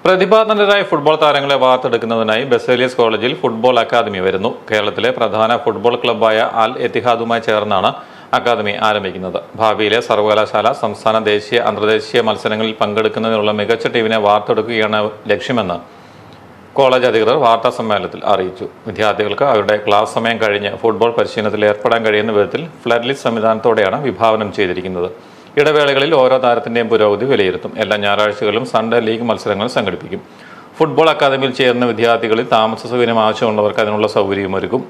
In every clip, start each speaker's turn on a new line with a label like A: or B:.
A: പ്രതിഭാധനരായ football താരങ്ങളെ വാർത്തെടുക്കുന്നതിനായി ബസേലിയസ് കോളേജിൽ football academy വരുന്നു. കേരളത്തിലെ പ്രധാന ഫുട്ബോൾ ക്ലബ്ബായ അൽ എത്തിഹാദുമായി ചേർന്നാണ് അക്കാദമി ആരംഭിക്കുന്നത്. ഭാവിയിലെ സർവകലാശാല സംസ്ഥാന, ദേശീയ, അന്തർദേശീയ മത്സരങ്ങളിൽ പങ്കെടുക്കുന്നതിനുള്ള മികച്ച ടീമിനെ വാർത്തെടുക്കുകയാണ് ലക്ഷ്യമെന്ന് കോളേജ് അധികൃതർ വാർത്താ സമ്മേളനത്തിൽ അറിയിച്ചു. വിദ്യാർത്ഥികൾക്ക് അവരുടെ ക്ലാസ് സമയം കഴിഞ്ഞ് ഫുട്ബോൾ പരിശീലനത്തിൽ ഏർപ്പെടാൻ കഴിയുന്ന വിധത്തിൽ ഫ്ലഡ് ലിസ്റ്റ് സംവിധാനത്തോടെയാണ് വിഭാവനം ചെയ്തിരിക്കുന്നത്. ഇടവേളകളിൽ ഓരോ താരത്തിന്റെയും പുരോഗതി വിലയിരുത്തും. എല്ലാ ഞായറാഴ്ചകളിലും സൺഡേ ലീഗ് മത്സരങ്ങൾ സംഘടിപ്പിക്കും. ഫുട്ബോൾ അക്കാദമിയിൽ ചേരുന്ന വിദ്യാർത്ഥികളിൽ താമസ സൗകര്യം ആവശ്യമുള്ളവർക്ക് അതിനുള്ള സൗകര്യമൊരുക്കും.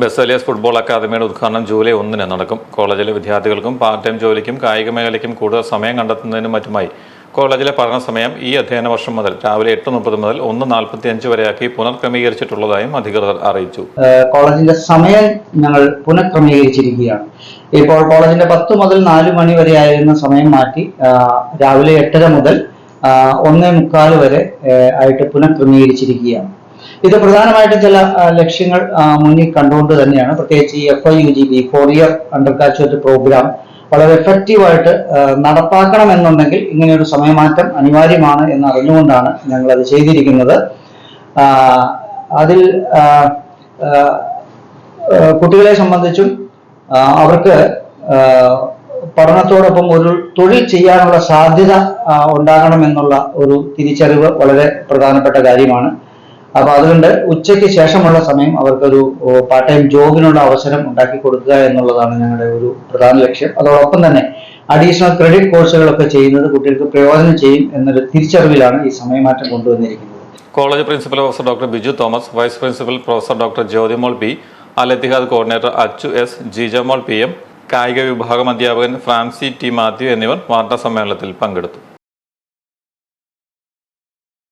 A: ബസേലിയസ് ഫുട്ബോൾ അക്കാദമിയുടെ ഉദ്ഘാടനം ജൂലൈ 1 നടക്കും. കോളേജിലെ വിദ്യാർത്ഥികൾക്കും പാർട്ട് ടൈം ജോലിക്കും കായിക മേഖലയ്ക്കും കൂടുതൽ സമയം കണ്ടെത്തുന്നതിനും മറ്റുമായി കോളേജിലെ പഠന സമയം ഈ അധ്യയന വർഷം മുതൽ രാവിലെ 8:30 മുതൽ 1:45 വരെയാക്കി പുനഃക്രമീകരിച്ചിട്ടുള്ളതായും അധികൃതർ അറിയിച്ചു.
B: കോളേജിന്റെ സമയം ഞങ്ങൾ പുനഃക്രമീകരിച്ചിരിക്കുകയാണ്. ഇപ്പോൾ കോളേജിന്റെ 10 മുതൽ 4 മണി വരെ ആയിരുന്ന സമയം മാറ്റി രാവിലെ 8:30 മുതൽ 1:45 വരെ ആയിട്ട് പുനഃക്രമീകരിച്ചിരിക്കുകയാണ്. ഇത് പ്രധാനമായിട്ടും ചില ലക്ഷ്യങ്ങൾ മുന്നിൽ കണ്ടുകൊണ്ട് തന്നെയാണ്. പ്രത്യേകിച്ച് ഈ FIUGP 4 year undergraduate programme വളരെ എഫക്റ്റീവായിട്ട് നടപ്പാക്കണമെന്നുണ്ടെങ്കിൽ ഇങ്ങനെയൊരു സമയമാറ്റം അനിവാര്യമാണ് എന്ന് അറിഞ്ഞുകൊണ്ടാണ് ഞങ്ങൾ അത് ചെയ്തിരിക്കുന്നത്. അതിൽ കുട്ടികളെ സംബന്ധിച്ചും അവർക്ക് പഠനത്തോടൊപ്പം ഒരു തൊഴിൽ ചെയ്യാനുള്ള സാധ്യത ഉണ്ടാകണമെന്നുള്ള ഒരു തിരിച്ചറിവ് വളരെ പ്രധാനപ്പെട്ട കാര്യമാണ്. അപ്പൊ അതുകൊണ്ട് ഉച്ചയ്ക്ക് ശേഷമുള്ള സമയം അവർക്കൊരു പാർട്ട് ടൈം ജോബിനുള്ള അവസരം ഉണ്ടാക്കി കൊടുക്കുക എന്നുള്ളതാണ് ഞങ്ങളുടെ ഒരു പ്രധാന ലക്ഷ്യം. അതോടൊപ്പം തന്നെ അഡീഷണൽ ക്രെഡിറ്റ് കോഴ്സുകളൊക്കെ ചെയ്യുന്നത് കുട്ടികൾക്ക് പ്രയോജനം ചെയ്യും എന്നൊരു തിരിച്ചറിവിലാണ് ഈ സമയമാറ്റം കൊണ്ടുവന്നിരിക്കുന്നത്.
A: College principal professor doctor Biju Thomas, vice principal professor doctor Jyothimol P, Al Etihad coordinator Achu S, Jijamol PM, കായിക വിഭാഗം അധ്യാപകൻ ഫ്രാൻസി T. മാത്യു എന്നിവർ വാർത്താ സമ്മേളനത്തിൽ പങ്കെടുത്തു.